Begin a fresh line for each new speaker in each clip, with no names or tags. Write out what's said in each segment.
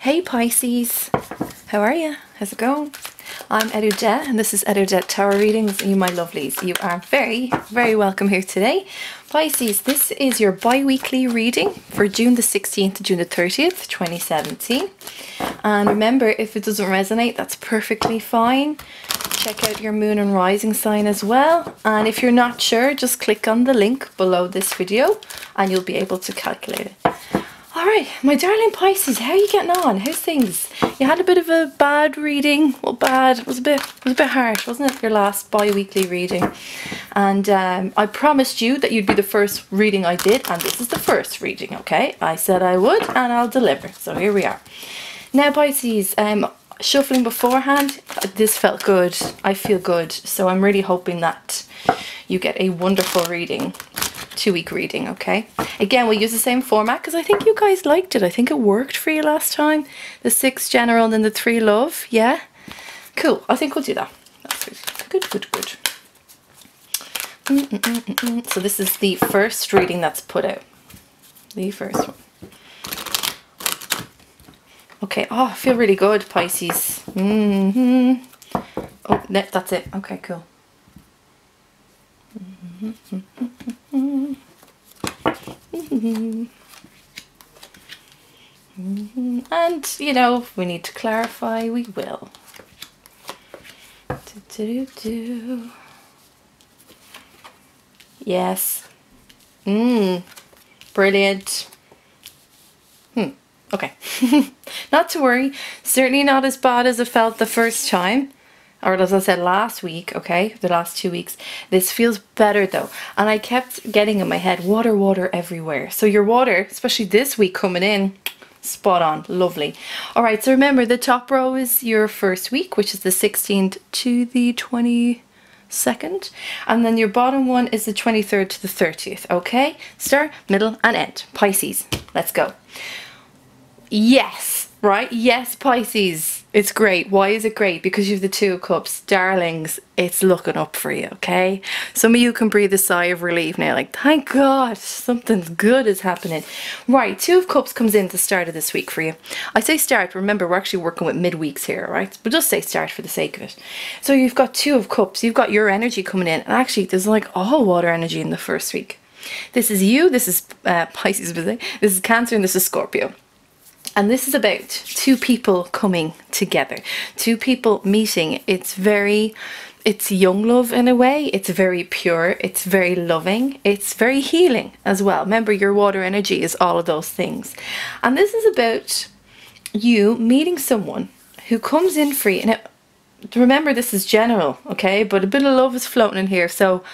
Hey Pisces, how are you? How's it going? I'm Eriu and this is Eriu Tarot Readings. You my lovelies, you are very, very welcome here today. Pisces, this is your bi-weekly reading for June the 16th to June the 30th, 2017. And remember, if it doesn't resonate, that's perfectly fine. Check out your moon and rising sign as well. And if you're not sure, just click on the link below this video and you'll be able to calculate it. Alright, my darling Pisces, how are you getting on? How's things? You had a bit of a bad reading. Well, bad. It was a bit harsh, wasn't it? Your last bi-weekly reading. And I promised you that you'd be the first reading I did, and this is the first reading, okay? I said I would, and I'll deliver. So here we are. Now, Pisces, shuffling beforehand, this felt good. I feel good. So I'm really hoping that you get a wonderful reading. 2-week reading, okay? Again, we'll use the same format because I think you guys liked it. I think it worked for you last time. The 6 general and then the 3 love. Yeah? Cool. I think we'll do that. That's good, good, good. So this is the first reading that's put out. The first one. Okay. Oh, I feel really good, Pisces. Oh, that's it. Okay, cool. And, you know, if we need to clarify, we will. Yes. Brilliant. Okay. Not to worry. Certainly not as bad as it felt the first time. Or as I said last week, okay, the last 2 weeks. This feels better though. And I kept getting in my head, water, water everywhere. So your water, especially this week coming in, spot on, lovely. All right, so remember the top row is your first week, which is the 16th to the 22nd. And then your bottom one is the 23rd to the 30th, okay? Start, middle, and end. Pisces, let's go. Yes, right? Yes, Pisces. It's great. Why is it great? Because you have the 2 of Cups. Darlings, it's looking up for you, okay? Some of you can breathe a sigh of relief now, like, thank God, something good is happening. Right, 2 of Cups comes in at the start of this week for you. I say start, remember, we're actually working with midweeks here, right? But just say start for the sake of it. So you've got 2 of Cups, you've got your energy coming in, and actually there's like all water energy in the first week. This is you, this is Pisces, this is Cancer, and this is Scorpio. And this is about 2 people coming together, 2 people meeting. It's young love in a way. It's very pure. It's very loving. It's very healing as well. Remember, your water energy is all of those things. And this is about you meeting someone who comes in free. And remember, this is general, okay? But a bit of love is floating in here. So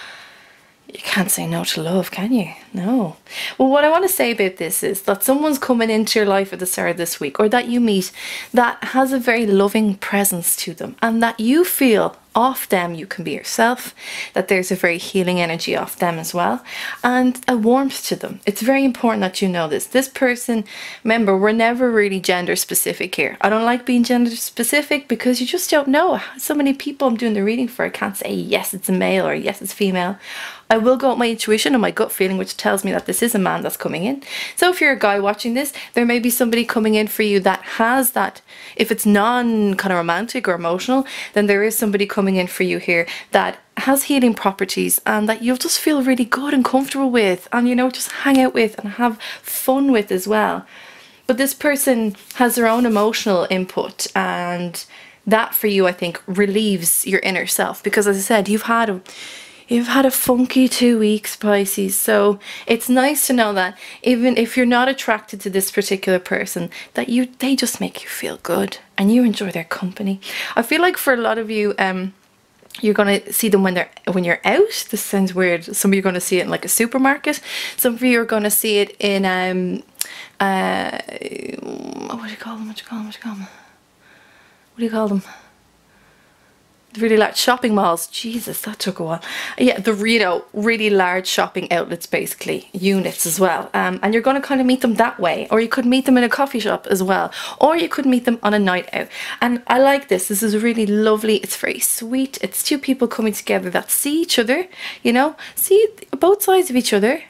you can't say no to love, can you? No. Well, what I want to say about this is that someone's coming into your life at the start of this week, or that you meet, that has a very loving presence to them, and that you feel off them you can be yourself, that there's a very healing energy off them as well, and a warmth to them. It's very important that you know this. This person, remember, we're never really gender specific here. I don't like being gender specific because you just don't know. So many people I'm doing the reading for, I can't say yes it's a male or yes it's female. I will go with my intuition and my gut feeling, which tells me that this is a man that's coming in. So if you're a guy watching this, there may be somebody coming in for you that has that. If it's non kind of romantic or emotional, then there is somebody coming in for you here that has healing properties and that you'll just feel really good and comfortable with, and, you know, just hang out with and have fun with as well. But this person has their own emotional input, and that for you, I think, relieves your inner self, because as I said, you've had a funky 2 weeks, Pisces. So it's nice to know that even if you're not attracted to this particular person, that they just make you feel good and you enjoy their company. I feel like for a lot of you, you're gonna see them when you're out. This sounds weird. Some of you are gonna see it in like a supermarket. Some of you are gonna see it in what do you call them? Really large shopping malls. Jesus, that took a while. Yeah, the really large shopping outlets, basically units as well. And you're going to kind of meet them that way, or you could meet them in a coffee shop as well, or you could meet them on a night out. And I like this. This is really lovely. It's very sweet. It's 2 people coming together that see each other, you know, see both sides of each other,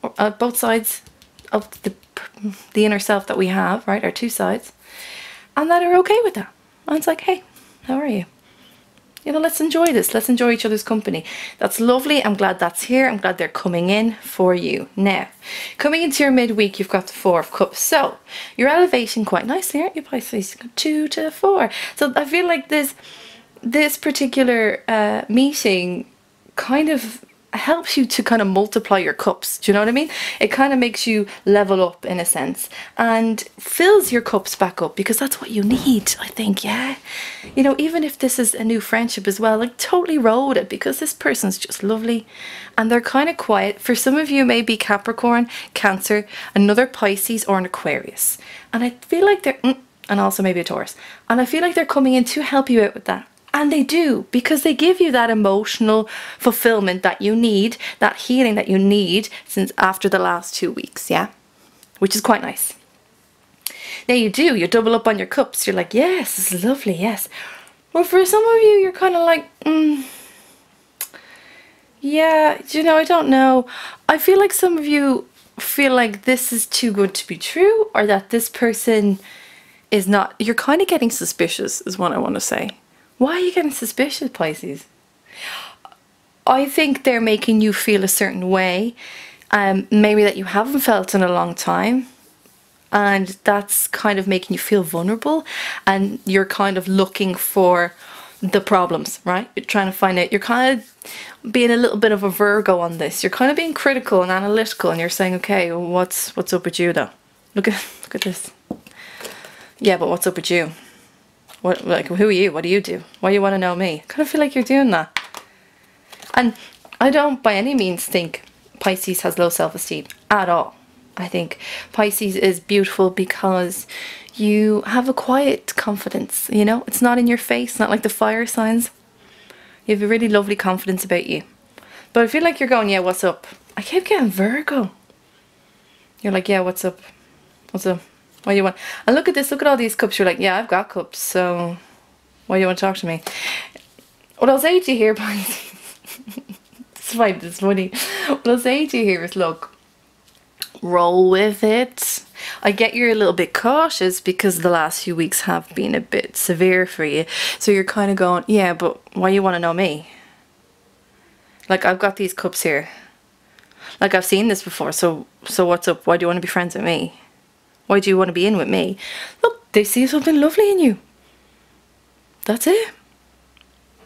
or both sides the inner self that we have, right? Our two sides, and that are okay with that. And it's like, hey, how are you? You know, let's enjoy this. Let's enjoy each other's company. That's lovely. I'm glad that's here. I'm glad they're coming in for you. Now, coming into your midweek, you've got the Four of Cups. So, you're elevating quite nicely, aren't you, Pisces? 2 to 4. So, I feel like this particular meeting kind of helps you to kind of multiply your cups. Do you know what I mean? It kind of makes you level up in a sense and fills your cups back up, because that's what you need, I think. Yeah, you know, even if this is a new friendship as well, like, totally roll with it, because this person's just lovely and they're kind of quiet. For some of you, maybe Capricorn, Cancer, another Pisces, or an Aquarius, and I feel like they're and also maybe a Taurus, and I feel like they're coming in to help you out with that. And they do, because they give you that emotional fulfillment that you need, that healing that you need since after the last 2 weeks, yeah? Which is quite nice. Now you double up on your cups. You're like, yes, this is lovely, yes. Well, for some of you, you're kind of like, yeah, you know, I don't know. I feel like some of you feel like this is too good to be true, or that this person is not. You're kind of getting suspicious, is what I want to say. Why are you getting suspicious, Pisces? I think they're making you feel a certain way, maybe that you haven't felt in a long time, and that's kind of making you feel vulnerable, and you're kind of looking for the problems, right? You're trying to find out. You're kind of being a little bit of a Virgo on this. You're kind of being critical and analytical, and you're saying, okay, well, what's up with you though? Look at this. Yeah, but what's up with you? What, like, who are you? What do you do? Why do you want to know me? I kind of feel like you're doing that. And I don't by any means think Pisces has low self-esteem at all. I think Pisces is beautiful because you have a quiet confidence, you know? It's not in your face, not like the fire signs. You have a really lovely confidence about you. But I feel like you're going, yeah, what's up? I keep getting Virgo. You're like, yeah, what's up? What's up? What do you want? And look at this, look at all these cups. You're like, yeah, I've got cups, so why do you want to talk to me? What I'll say to you here, Pisces, it's fine, it's funny. What I'll say to you here is, look, roll with it. I get you're a little bit cautious because the last few weeks have been a bit severe for you. So you're kind of going, yeah, but why you want to know me? Like, I've got these cups here. Like, I've seen this before, so what's up? Why do you want to be friends with me? Why do you want to be in with me? Look, they see something lovely in you. That's it.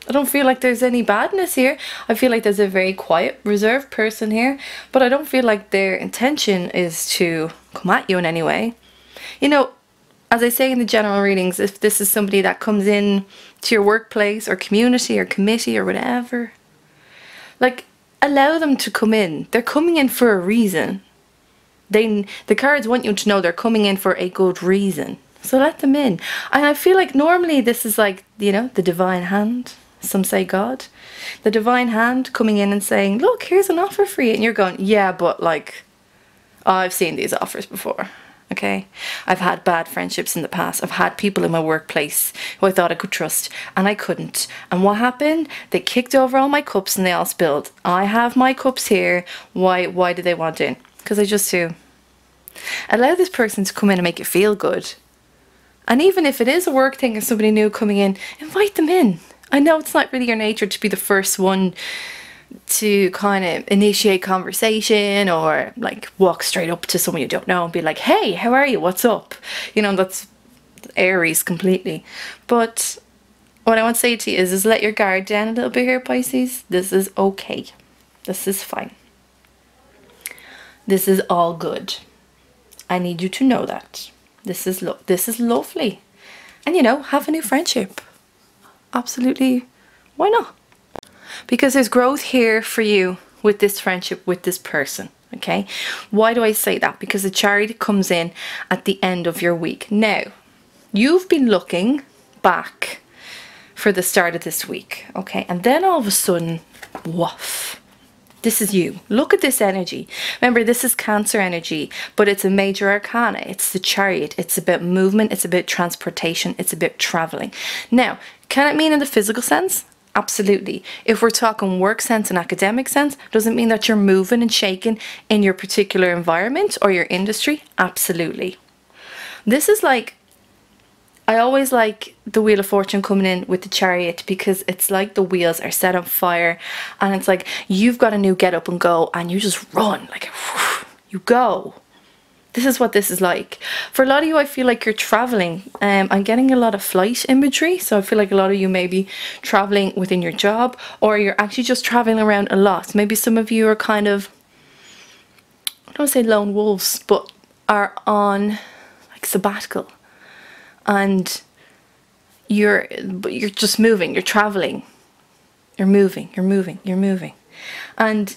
I don't feel like there's any badness here. I feel like there's a very quiet, reserved person here. But I don't feel like their intention is to come at you in any way. You know, as I say in the general readings, if this is somebody that comes in to your workplace or community or committee or whatever, like, allow them to come in. They're coming in for a reason. The cards want you to know they're coming in for a good reason. So let them in. And I feel like normally this is like, you know, the divine hand. Some say God. The divine hand coming in and saying, look, here's an offer for you. And you're going, yeah, but like, oh, I've seen these offers before. Okay? I've had bad friendships in the past. I've had people in my workplace who I thought I could trust and I couldn't. And what happened? They kicked over all my cups and they all spilled. I have my cups here. Why do they want in? Because I just do. Allow this person to come in and make you feel good. And even if it is a work thing and somebody new coming in, invite them in. I know it's not really your nature to be the first one to kind of initiate conversation or like walk straight up to someone you don't know and be like, hey, how are you? What's up? You know, that's Aries completely. But what I want to say to you is let your guard down a little bit here, Pisces. This is okay. This is fine. This is all good. I need you to know that. This is lovely. And you know, have a new friendship. Absolutely. Why not? Because there's growth here for you with this friendship, with this person. Okay? Why do I say that? Because the Chariot comes in at the end of your week. Now, you've been looking back for the start of this week. Okay? And then all of a sudden, woof. This is you. Look at this energy. Remember, this is Cancer energy, but it's a major arcana. It's the Chariot. It's about movement. It's about transportation. It's about traveling. Now, can it mean in the physical sense? Absolutely. If we're talking work sense and academic sense, doesn't mean that you're moving and shaking in your particular environment or your industry. Absolutely. This is like, I always like the Wheel of Fortune coming in with the Chariot, because it's like the wheels are set on fire, and it's like you've got a new get up and go, and you just run, like you go. This is what this is like. For a lot of you, I feel like you're traveling. I'm getting a lot of flight imagery. So I feel like a lot of you may be traveling within your job, or you're actually just traveling around a lot. Maybe some of you are kind of, I don't want to say lone wolves, but are on like sabbatical. And you're just moving, you're traveling. You're moving. And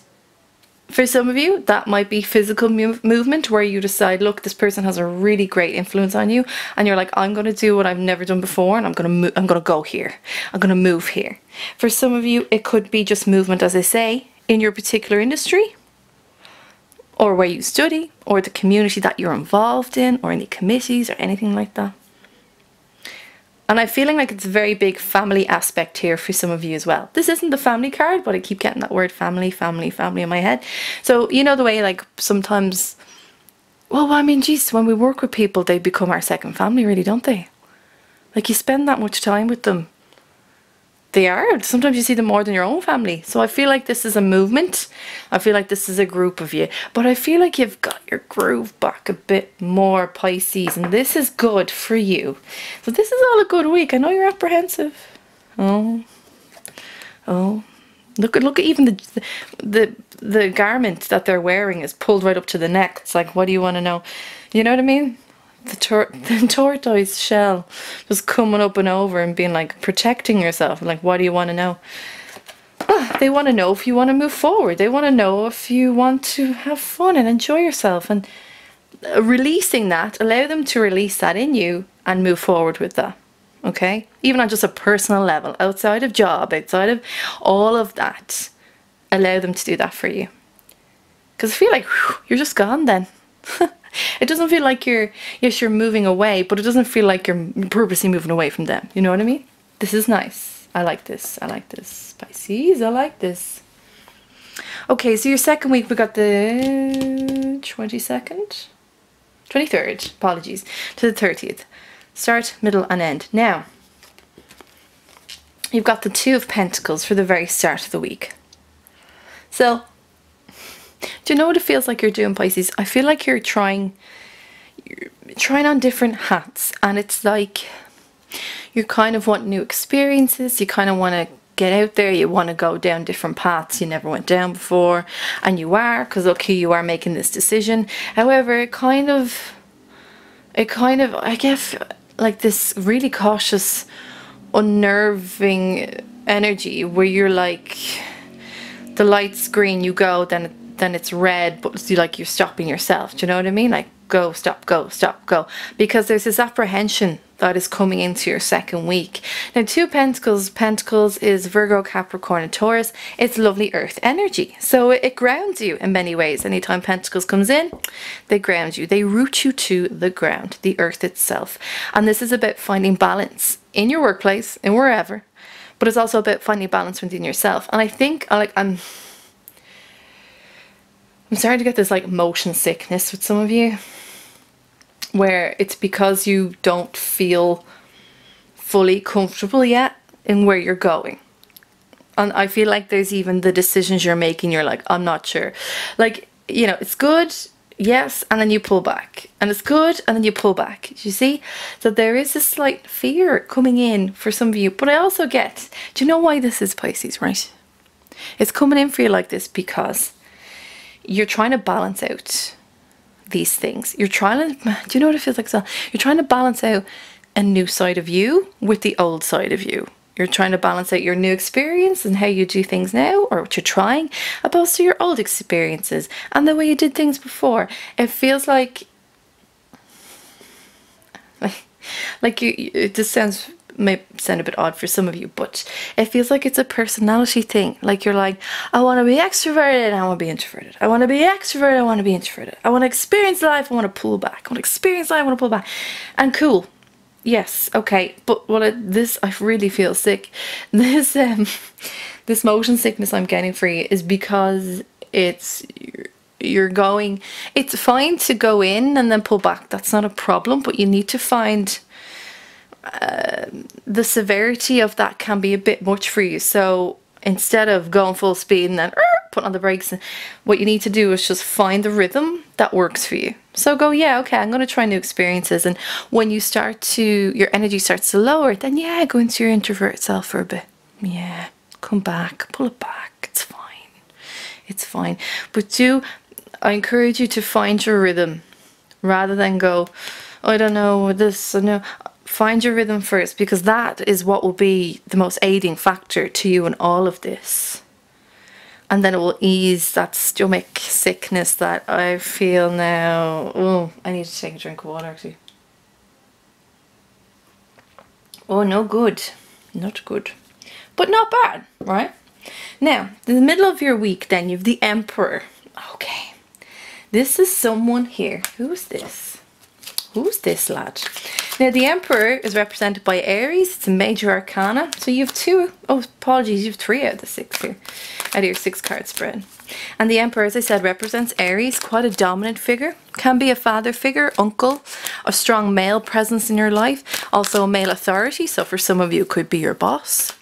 for some of you, that might be physical movement, where you decide, look, this person has a really great influence on you, and you're like, I'm going to do what I've never done before, and I'm going to go here. I'm going to move here. For some of you, it could be just movement, as I say, in your particular industry, or where you study, or the community that you're involved in, or any committees or anything like that. And I'm feeling like it's a very big family aspect here for some of you as well. This isn't the family card, but I keep getting that word family in my head. So, you know the way, like, sometimes, well, I mean, geez, when we work with people, they become our second family, really, don't they? Like, you spend that much time with them. They are. Sometimes you see them more than your own family. So I feel like this is a movement. I feel like this is a group of you. But I feel like you've got your groove back a bit more, Pisces. And this is good for you. So this is all a good week. I know you're apprehensive. Oh. Look at even the garment that they're wearing is pulled right up to the neck. It's like, what do you want to know? You know what I mean? The tortoise shell just coming up and over and being like, protecting yourself. Like, what do you want to know? They want to know if you want to move forward. They want to know if you want to have fun and enjoy yourself. And releasing that, allow them to release that in you and move forward with that. Okay? Even on just a personal level, outside of job, outside of all of that, allow them to do that for you. Because I feel like you're just gone then. It doesn't feel like you're moving away, but it doesn't feel like you're purposely moving away from them. You know what I mean? This is nice. I like this. Pisces, I like this. Okay, so your second week, we got the 22nd? 23rd, apologies, to the 30th. Start, middle, and end. Now, you've got the Two of Pentacles for the very start of the week. So, do you know what it feels like you're doing, Pisces? I feel like you're trying on different hats, and it's like you kind of want new experiences. You kind of want to get out there. You want to go down different paths you never went down before, and you are, because look, you are making this decision. However, it kind of, I guess, like this really cautious, unnerving energy where you're like, the light's green, you go, then it's red, but it's like you're stopping yourself. Do you know what I mean? Like, go, stop, go, stop, go. Because there's this apprehension that is coming into your second week. Now, Two of Pentacles is Virgo, Capricorn, and Taurus. It's lovely earth energy. So it grounds you in many ways. Anytime Pentacles comes in, they ground you. They root you to the ground, the earth itself. And this is about finding balance in your workplace and wherever. But it's also about finding balance within yourself. And I think, I'm starting to get this like motion sickness with some of you, where it's because you don't feel fully comfortable yet in where you're going. And I feel like there's even the decisions you're making, you're like, I'm not sure. Like, you know, it's good, yes, and then you pull back. And it's good, and then you pull back. You see? So there is this slight fear coming in for some of you. But I also get, do you know why this is, Pisces, right? It's coming in for you like this because you're trying to balance out these things. You're trying to, do you know what it feels like? So you're trying to balance out a new side of you with the old side of you. You're trying to balance out your new experience and how you do things now, or what you're trying, opposed to your old experiences and the way you did things before. It feels like it just may sound a bit odd for some of you, but it feels like it's a personality thing. Like you're like, I want to be extroverted, I want to be introverted. I want to be extroverted, I want to be introverted. I want to experience life, I want to pull back. I want to experience life, I want to pull back. And cool. Yes, okay, but this, I really feel sick. This this motion sickness I'm getting for you is because you're going, it's fine to go in and then pull back, that's not a problem, but you need to find the severity of that can be a bit much for you. So instead of going full speed and then put on the brakes, what you need to do is just find the rhythm that works for you. So go, yeah, okay, I'm going to try new experiences. And when you start to, your energy starts to lower, then yeah, go into your introvert self for a bit. Yeah, come back, pull it back. It's fine. It's fine. But I encourage you to find your rhythm rather than go, I don't know, this, I know. Find your rhythm first, because that is what will be the most aiding factor to you in all of this. And then it will ease that stomach sickness that I feel now. Oh, I need to take a drink of water actually. Oh, no good. Not good. But not bad, right? Now, in the middle of your week then, you have the Emperor. Okay. This is someone here. Who's this? Who's this lad? Now, the Emperor is represented by Aries. It's a major arcana. So you have you have 3 out of the 6 here, out of your 6 card spread. And the Emperor, as I said, represents Aries, quite a dominant figure. Can be a father figure, uncle, a strong male presence in your life. Also a male authority, so for some of you it could be your boss.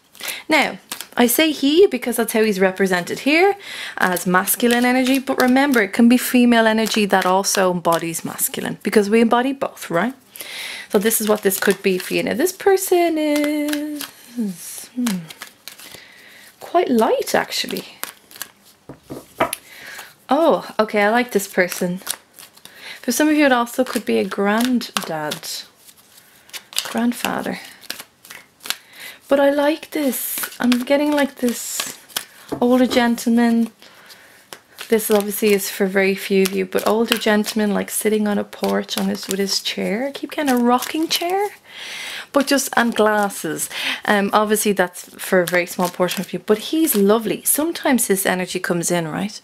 Now, I say he because that's how he's represented here, as masculine energy, but remember, it can be female energy that also embodies masculine, because we embody both, right? So this is what this could be for you. Now, this person is quite light, actually. Oh, okay, I like this person. For some of you, it also could be a granddad, grandfather. But I like this. I'm getting like this older gentleman. This obviously is for very few of you, but older gentleman like sitting on a porch with his chair. I keep getting a rocking chair, but and glasses. Obviously that's for a very small portion of you, but he's lovely. Sometimes his energy comes in, right,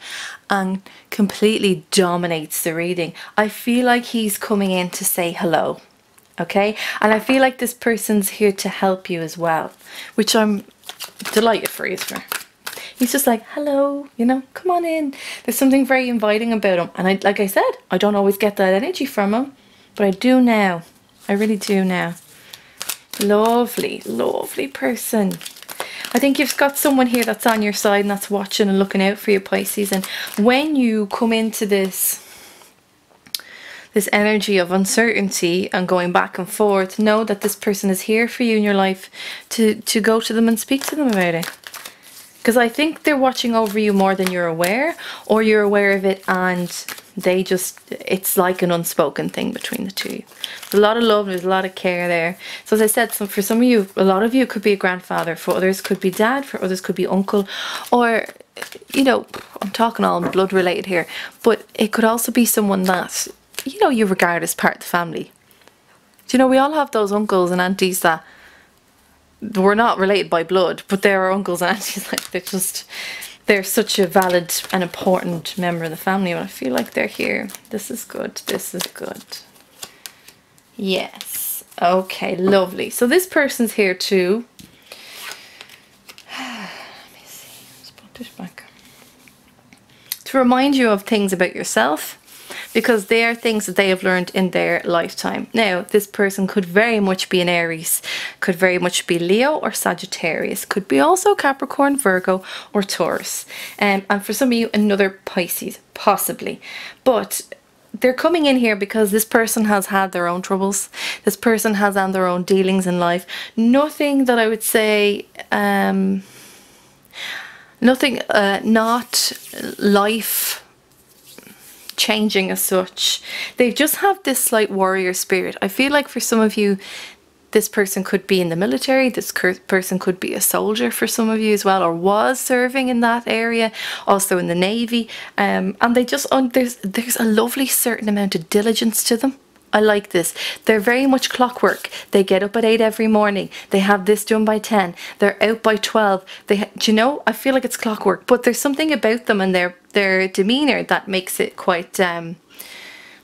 and completely dominates the reading. I feel like he's coming in to say hello. Okay, and I feel like this person's here to help you as well, which I'm delighted for you for. He's just like, hello, you know, come on in. There's something very inviting about him. And like I said, I don't always get that energy from him, but I do now. I really do now. Lovely, lovely person. I think you've got someone here that's on your side and that's watching and looking out for you, Pisces. And when you come into this energy of uncertainty and going back and forth, know that this person is here for you in your life to go to them and speak to them about it. Because I think they're watching over you more than you're aware, or you're aware of it and they just, it's like an unspoken thing between the two of you. There's a lot of love, there's a lot of care there. So as I said, for some of you, a lot of you could be a grandfather, for others could be dad, for others could be uncle, or, you know, I'm talking all blood related here, but it could also be someone that, you know, you regard as part of the family. Do you know, we all have those uncles and aunties that we're not related by blood, but they're our uncles and aunties. Like, they're such a valid and important member of the family. And I feel like they're here. This is good. This is good. Yes. Okay, lovely. So this person's here too. Let me see. Let's put this back. To remind you of things about yourself, because they are things that they have learned in their lifetime. Now, this person could very much be an Aries, could very much be Leo or Sagittarius, could be also Capricorn, Virgo, or Taurus. And for some of you, another Pisces, possibly. But they're coming in here because this person has had their own troubles. This person has had their own dealings in life. Nothing that I would say, nothing, not life changing as such. They just have this slight warrior spirit. I feel like for some of you, this person could be in the military, this person could be a soldier for some of you as well, or was serving in that area, also in the Navy, and they just, there's a lovely certain amount of diligence to them. I like this. They're very much clockwork. They get up at 8 every morning. They have this done by 10. They're out by 12. Do you know, I feel like it's clockwork, but there's something about them and their demeanor that makes it quite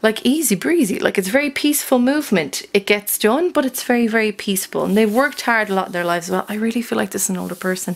like easy breezy. Like it's very peaceful movement. It gets done, but it's very, very peaceful. And they've worked hard a lot in their lives as well. I really feel like this is an older person.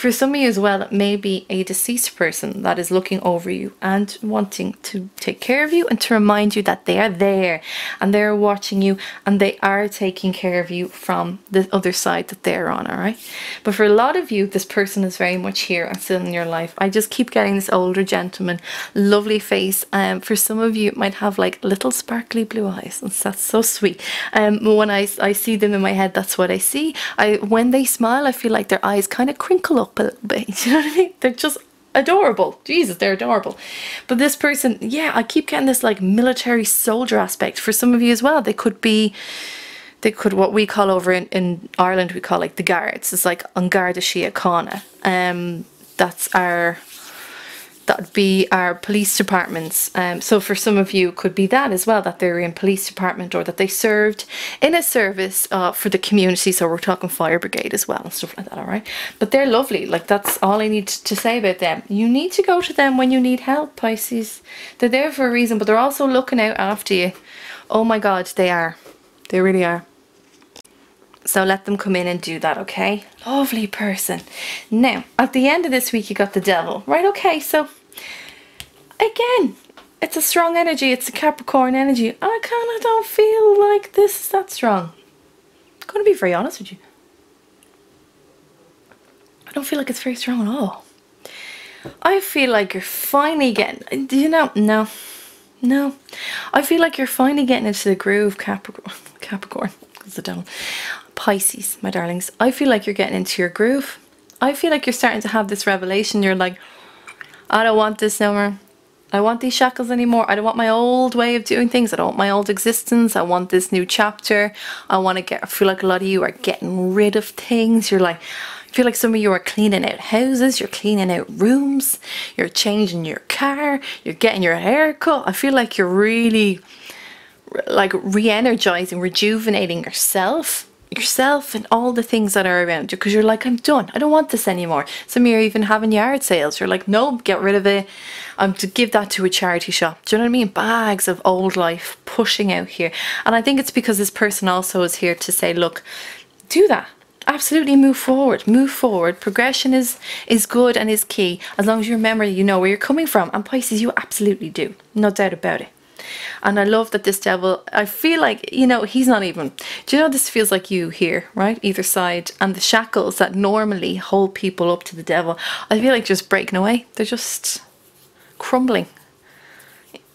For some of you as well, it may be a deceased person that is looking over you and wanting to take care of you and to remind you that they are there and they're watching you and they are taking care of you from the other side that they're on, all right? But for a lot of you, this person is very much here and still in your life. I just keep getting this older gentleman, lovely face. For some of you, it might have like little sparkly blue eyes, and that's so sweet. When I see them in my head, that's what I see. When they smile, I feel like their eyes kind of crinkle up a little bit. You know what I mean? They're just adorable. Jesus, they're adorable. But this person, yeah, I keep getting this like military soldier aspect. For some of you as well, they could what we call over in Ireland, we call like the guards. It's like an Garda Síochána. That'd be our police departments. So for some of you, it could be that as well, that they're in police department or that they served in a service for the community. So we're talking fire brigade as well and stuff like that, all right? But they're lovely. Like, that's all I need to say about them. You need to go to them when you need help, Pisces. They're there for a reason, but they're also looking out after you. Oh my God, they are. They really are. So let them come in and do that, okay? Lovely person. Now, at the end of this week, you got the devil, right? Okay, so again, it's a strong energy. It's a Capricorn energy. I kind of don't feel like this is that strong. I'm going to be very honest with you. I don't feel like it's very strong at all. I feel like you're finally getting, do you know, no. I feel like you're finally getting into the groove, Capricorn, because the devil. Pisces, my darlings, I feel like you're getting into your groove. I feel like you're starting to have this revelation. You're like, I don't want this no more. I don't want these shackles anymore. I don't want my old way of doing things. I don't want my old existence. I want this new chapter. I feel like a lot of you are getting rid of things. You're like, I feel like some of you are cleaning out houses. You're cleaning out rooms. You're changing your car. You're getting your hair cut. I feel like you're really like re-energizing, rejuvenating yourself and all the things that are around you, because you're like, I'm done. I don't want this anymore. Some of you are even having yard sales. You're like, no, get rid of it. I'm to give that to a charity shop. Do you know what I mean? Bags of old life pushing out here. And I think it's because this person also is here to say, look, do that. Absolutely move forward. Move forward. Progression is good and is key, as long as you remember you know where you're coming from. And Pisces, you absolutely do. No doubt about it. And I love that this devil, I feel like, you know, he's not even, do you know, this feels like you here, right? Either side. And the shackles that normally hold people up to the devil, I feel like just breaking away. They're just crumbling.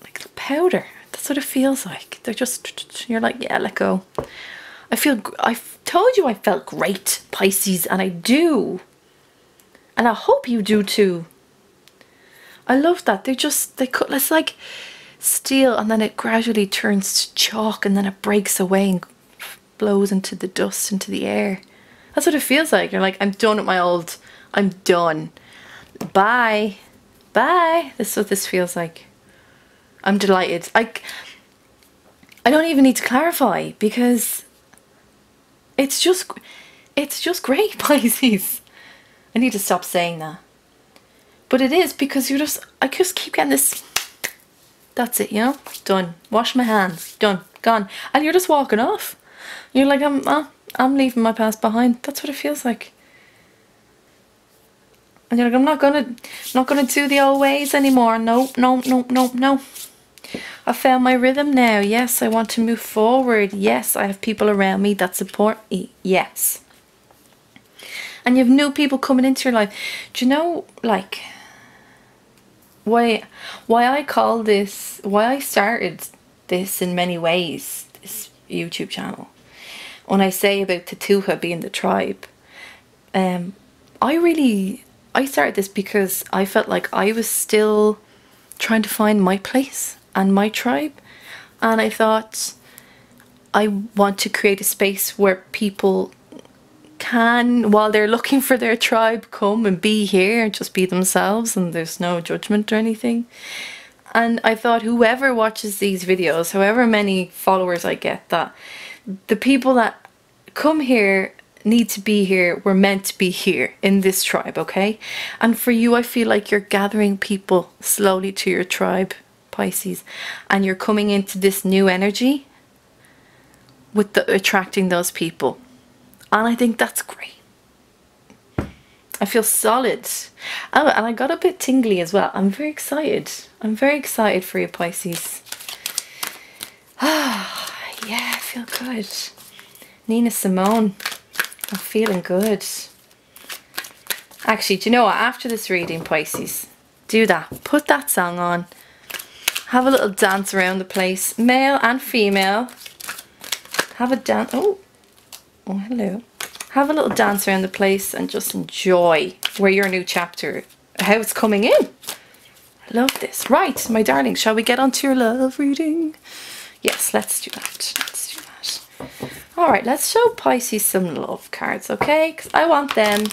Like powder. That's what it feels like. They're just, you're like, yeah, let go. I've told you I felt great, Pisces, and I do. And I hope you do too. I love that. It's like steel, and then it gradually turns to chalk, and then it breaks away and blows into the dust, into the air. That's what it feels like. You're like, I'm done with my old, I'm done. Bye. Bye. This is what this feels like. I'm delighted. I don't even need to clarify, because it's just great, Pisces. I need to stop saying that. But it is, because I just keep getting this. That's it, you know? Done. Wash my hands. Done. Gone. And you're just walking off. You're like, I'm leaving my past behind. That's what it feels like. And you're like, I'm not gonna do the old ways anymore. No. I found my rhythm now. Yes, I want to move forward. Yes, I have people around me that support me. Yes. And you have new people coming into your life. Do you know, like, why I started this in many ways, this YouTube channel, when I say about the Tuatha being the tribe, I started this because I felt like I was still trying to find my place and my tribe, and I thought I want to create a space where people can, while they're looking for their tribe, come and be here and just be themselves, and there's no judgment or anything. And I thought, whoever watches these videos, however many followers I get, that the people that come here need to be here, we're meant to be here in this tribe, okay? And for you, I feel like you're gathering people slowly to your tribe, Pisces, and you're coming into this new energy with the attracting those people. And I think that's great. I feel solid. Oh, and I got a bit tingly as well. I'm very excited. I'm very excited for you, Pisces. Ah, yeah, I feel good. Nina Simone. I'm feeling good. Actually, do you know what? After this reading, Pisces, do that. Put that song on. Have a little dance around the place. Male and female. Have a dance. Oh, hello. Have a little dance around the place and just enjoy where your new chapter, how it's coming in. I love this. Right, my darling, shall we get on to your love reading? Yes, let's do that. Let's do that. All right, let's show Pisces some love cards, okay? Because I want them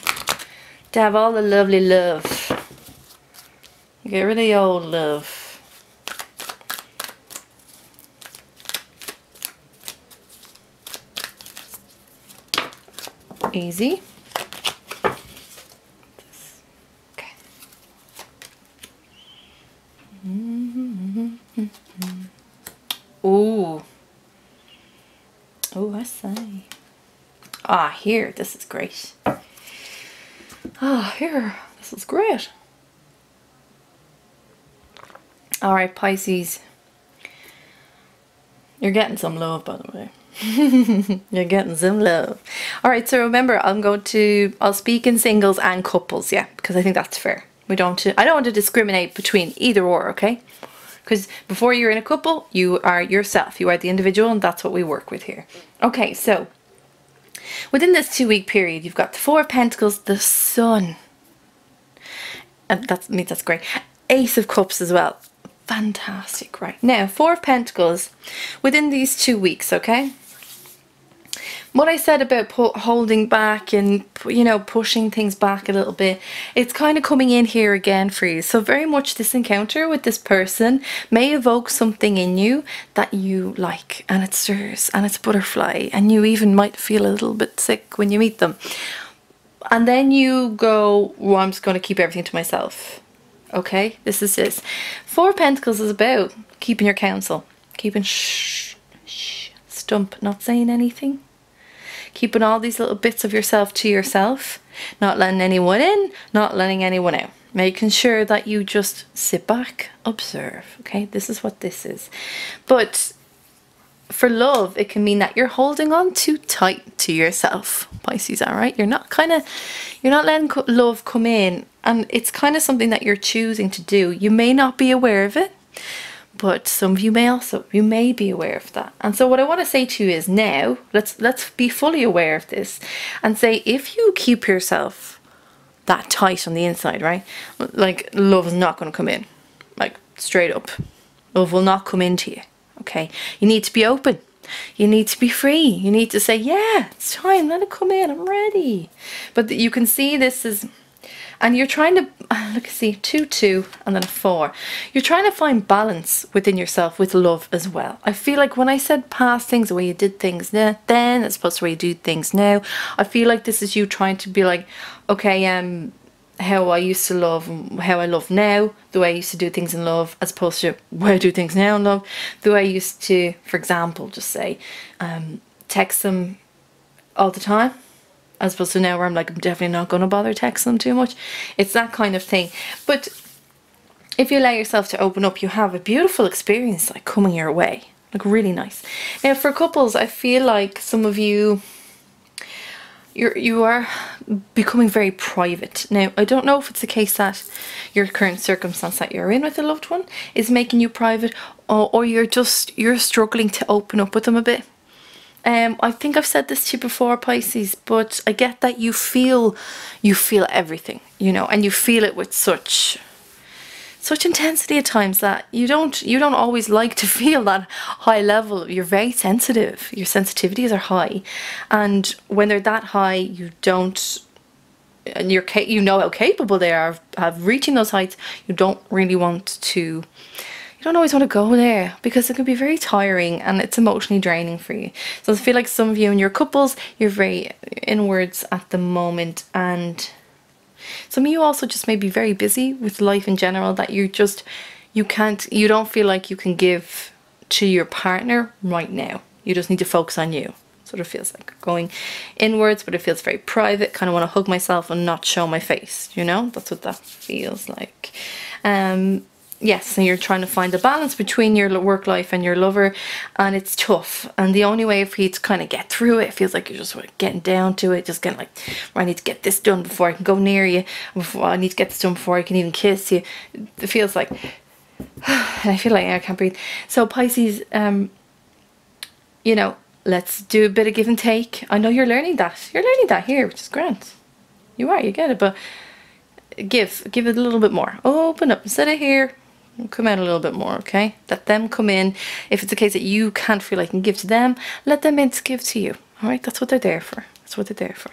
to have all the lovely love. Get rid of the old love. Easy. Okay. Ooh. Oh, I say. Ah, here. This is great. Ah, here. This is great. All right, Pisces. You're getting some love, by the way. You're getting some love. All right, so remember, I'll speak in singles and couples, yeah, because I think that's fair. I don't want to discriminate between either or, okay? Because before you're in a couple, you are yourself. You are the individual, and that's what we work with here. Okay, so within this 2-week period, you've got the Four of Pentacles, the Sun, and that's great. Ace of Cups as well. Fantastic. Right, now Four of Pentacles within these 2 weeks, okay? What I said about holding back and, you know, pushing things back a little bit, it's kind of coming in here again for you. So very much this encounter with this person may evoke something in you that you like, and it stirs and it's butterfly, and you even might feel a little bit sick when you meet them. And then you go, well, I'm just going to keep everything to myself. Okay, this is this. Four of Pentacles is about keeping your counsel, keeping stump, not saying anything. Keeping all these little bits of yourself to yourself, not letting anyone in, not letting anyone out. Making sure that you just sit back, observe, okay? This is what this is. But for love, it can mean that you're holding on too tight to yourself, Pisces, all right? You're not letting love come in, and it's kind of something that you're choosing to do. You may not be aware of it, but some of you may be aware of that. And so what I want to say to you is now, let's be fully aware of this and say, if you keep yourself that tight on the inside, right? Like, love is not going to come in. Like, straight up. Love will not come into you, okay? You need to be open. You need to be free. You need to say, yeah, it's time, let it come in, I'm ready. But you can see this is... And you're trying to, look, see, 2, 2, and then a 4. You're trying to find balance within yourself with love as well. I feel like when I said past things, the way you did things then, as opposed to the way you do things now, I feel like this is you trying to be like, okay, how I used to love, how I love now, the way I used to do things in love, as opposed to where I do things now in love, the way I used to, for example, just say, text them all the time. As opposed to now where I'm like, I'm definitely not going to bother texting them too much. It's that kind of thing. But if you allow yourself to open up, you have a beautiful experience like coming your way. Like really nice. Now for couples, I feel like some of you, you are becoming very private. Now, I don't know if it's the case that your current circumstance that you're in with a loved one is making you private, or you're struggling to open up with them a bit. I think I've said this to you before, Pisces, but I get that you feel everything, you know, and you feel it with such intensity at times that you don't always like to feel that high level. You're very sensitive. Your sensitivities are high, and when they're that high, you don't, and you know how capable they are of reaching those heights. You don't really want to. You don't always want to go there because it can be very tiring and it's emotionally draining for you. So I feel like some of you in your couples, you're very inwards at the moment, and some of you also just may be very busy with life in general, that you're you don't feel like you can give to your partner right now. You just need to focus on you. That's what it feels like. Going inwards, but it feels very private. Kind of want to hug myself and not show my face, you know? That's what that feels like. Yes, and you're trying to find a balance between your work life and your lover, and it's tough. And the only way for you to kind of get through it, it feels like you're just getting down to it, just getting like, I need to get this done before I can go near you, before I need to get this done before I can even kiss you. It feels like, I feel like I can't breathe. So Pisces, you know, let's do a bit of give and take. I know you're learning that. You're learning that here, which is grand. You are, you get it, but give it a little bit more. Open up instead of here. Come out a little bit more, okay? Let them come in. If it's a case that you can't feel like you can give to them, let them in to give to you. All right, that's what they're there for. That's what they're there for.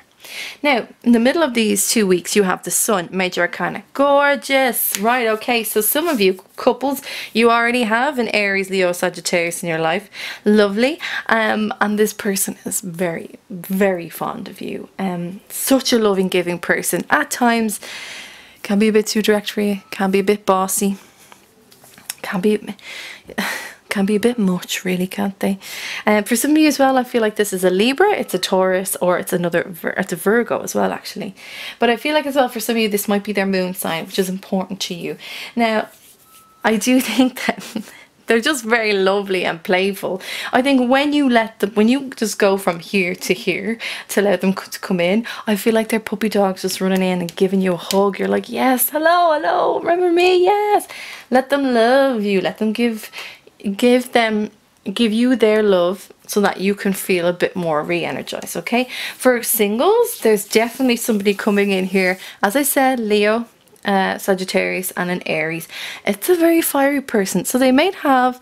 Now, in the middle of these 2 weeks, you have the Sun, Major Arcana. Gorgeous, right? Okay, so some of you couples, you already have an Aries, Leo, Sagittarius in your life. Lovely. And this person is very, very fond of you. Such a loving, giving person. At times, can be a bit too direct for you. Can be a bit bossy. Can be a bit much, really, can't they? For some of you as well, I feel like this is a Libra, it's a Taurus, or it's it's a Virgo as well, actually. But I feel like as well for some of you, this might be their moon sign, which is important to you. Now, I do think that they're just very lovely and playful. I think when you just go from here to let them to come in, I feel like they're puppy dogs just running in and giving you a hug. You're like, yes, hello, hello, remember me? Yes. Let them love you. Let them give you their love so that you can feel a bit more re-energized, okay? For singles, there's definitely somebody coming in here. As I said, Leo, Sagittarius and an Aries. It's a very fiery person, so they might have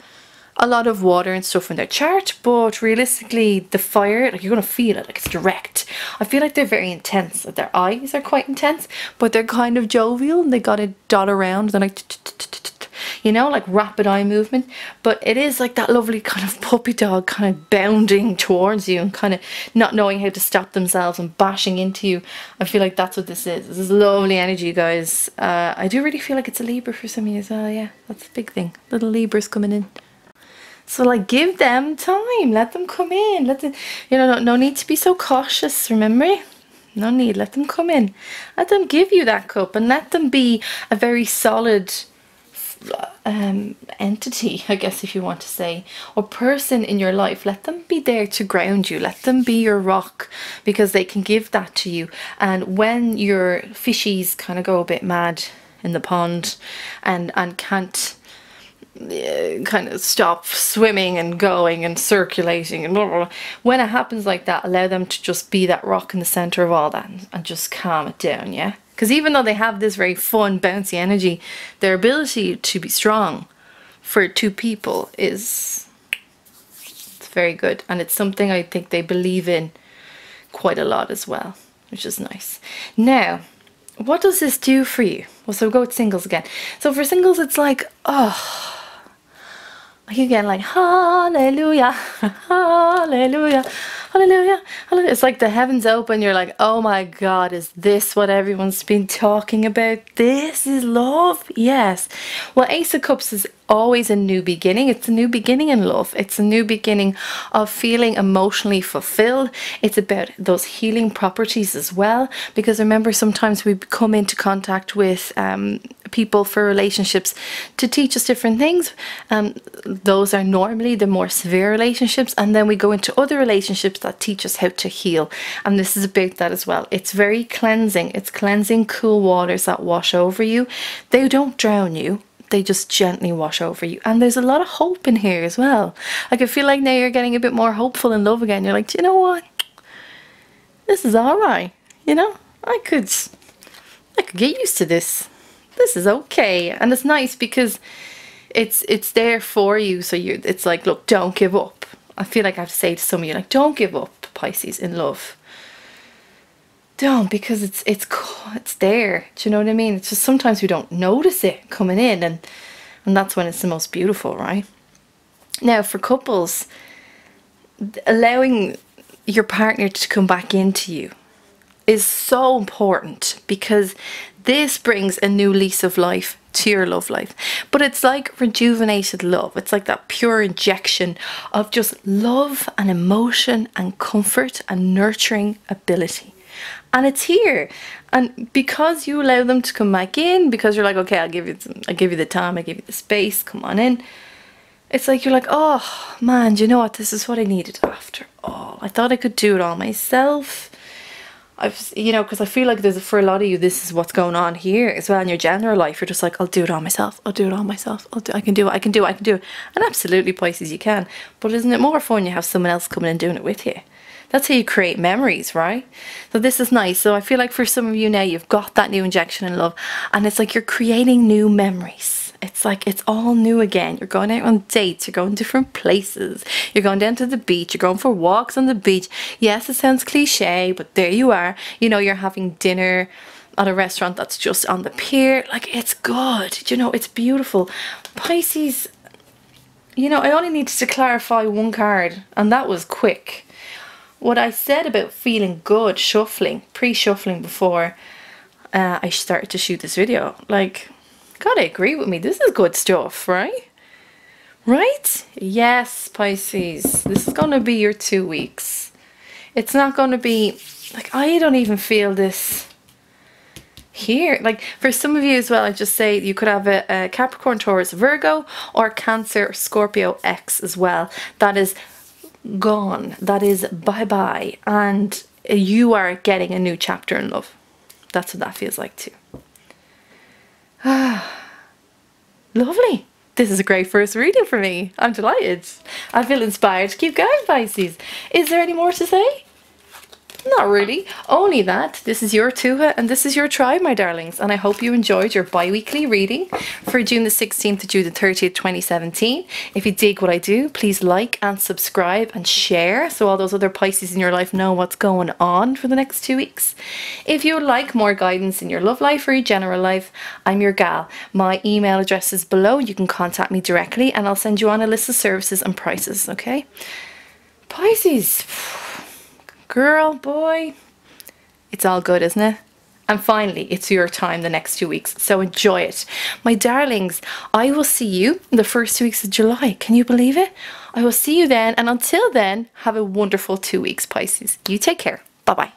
a lot of water and stuff in their chart, but realistically the fire, like, you're gonna feel it, like it's direct. I feel like they're very intense. Their eyes are quite intense, but they're kind of jovial and they gotta dot around. They're like, you know, like rapid eye movement, but it is like that lovely kind of puppy dog kind of bounding towards you and kind of not knowing how to stop themselves and bashing into you. I feel like that's what this is. This is lovely energy, guys. I do really feel like it's a Libra for some of you as well. Yeah, that's a big thing. Little Libras coming in. So like, give them time, let them come in, let them, you know, no need to be so cautious, remember? No need, let them come in. Let them give you that cup and let them be a very solid entity, I guess, if you want to say, or person in your life. Let them be there to ground you. Let them be your rock, because they can give that to you. And when your fishies kind of go a bit mad in the pond and can't kind of stop swimming and going and circulating and blah, blah, blah. When it happens like that, allow them to just be that rock in the center of all that and just calm it down, yeah? Because even though they have this very fun, bouncy energy, their ability to be strong for two people it's very good. And it's something I think they believe in quite a lot as well, which is nice. Now, what does this do for you? Well, so we'll go with singles again. So for singles, it's like, oh, like again, like, hallelujah, hallelujah, hallelujah, hallelujah. It's like the heavens open. You're like, oh my God, is this what everyone's been talking about? This is love? Yes. Well, Ace of Cups is always a new beginning. It's a new beginning in love. It's a new beginning of feeling emotionally fulfilled. It's about those healing properties as well, because remember, sometimes we come into contact with people for relationships to teach us different things. Those are normally the more severe relationships, and then we go into other relationships that teach us how to heal, and this is about that as well. It's very cleansing. It's cleansing, cool waters that wash over you. They don't drown you. They just gently wash over you. And there's a lot of hope in here as well. Like, I feel like now you're getting a bit more hopeful in love again. You're like, do you know what? This is all right. You know, I could get used to this. This is okay. And it's nice because it's there for you. So it's like, look, don't give up. I feel like I have to say to some of you, like, don't give up, Pisces, in love. Don't, because it's there. Do you know what I mean? It's just sometimes we don't notice it coming in, and that's when it's the most beautiful, right? Now, for couples, allowing your partner to come back into you is so important, because this brings a new lease of life to your love life. But it's like rejuvenated love. It's like that pure injection of just love and emotion and comfort and nurturing ability. And it's here. And because you allow them to come back in, because you're like, okay, I'll give you the time, I give you the space, come on in. It's like you're like, oh man, do you know what? This is what I needed after all. I thought I could do it all myself. You know, because I feel like for a lot of you, this is what's going on here as well in your general life. You're just like, I'll do it all myself. I'll do it all myself. I can do it. I can do it. I can do it. And absolutely, Pisces, you can. But isn't it more fun you have someone else coming and doing it with you? That's how you create memories, right? So this is nice. So I feel like for some of you now, you've got that new injection in love, and it's like you're creating new memories. It's like it's all new again. You're going out on dates, you're going different places, you're going down to the beach, you're going for walks on the beach. Yes, it sounds cliche, but there you are. You know, you're having dinner at a restaurant that's just on the pier. Like, it's good. You know, it's beautiful. Pisces, you know, I only needed to clarify one card, and that was quick. What I said about feeling good, shuffling, pre-shuffling before I started to shoot this video, like, gotta agree with me, this is good stuff, right? Right? Yes, Pisces, this is gonna be your 2 weeks. It's not gonna be, like, I don't even feel this here. Like, for some of you as well, I just say you could have a Capricorn, Taurus, Virgo, or Cancer, or Scorpio X as well. That is gone. That is bye-bye. And you are getting a new chapter in love. That's what that feels like too. Lovely. This is a great first reading for me. I'm delighted. I feel inspired to keep going, Pisces. Is there any more to say? Not really. Only that this is your Tuatha and this is your tribe, my darlings. And I hope you enjoyed your bi-weekly reading for June the 16th to June the 30th, 2017. If you dig what I do, please like and subscribe and share so all those other Pisces in your life know what's going on for the next 2 weeks. If you would like more guidance in your love life or your general life, I'm your gal. My email address is below. You can contact me directly and I'll send you on a list of services and prices, okay? Pisces. Girl, boy, it's all good, isn't it? And finally, it's your time the next 2 weeks, so enjoy it. My darlings, I will see you in the first 2 weeks of July. Can you believe it? I will see you then, and until then, have a wonderful 2 weeks, Pisces. You take care. Bye-bye.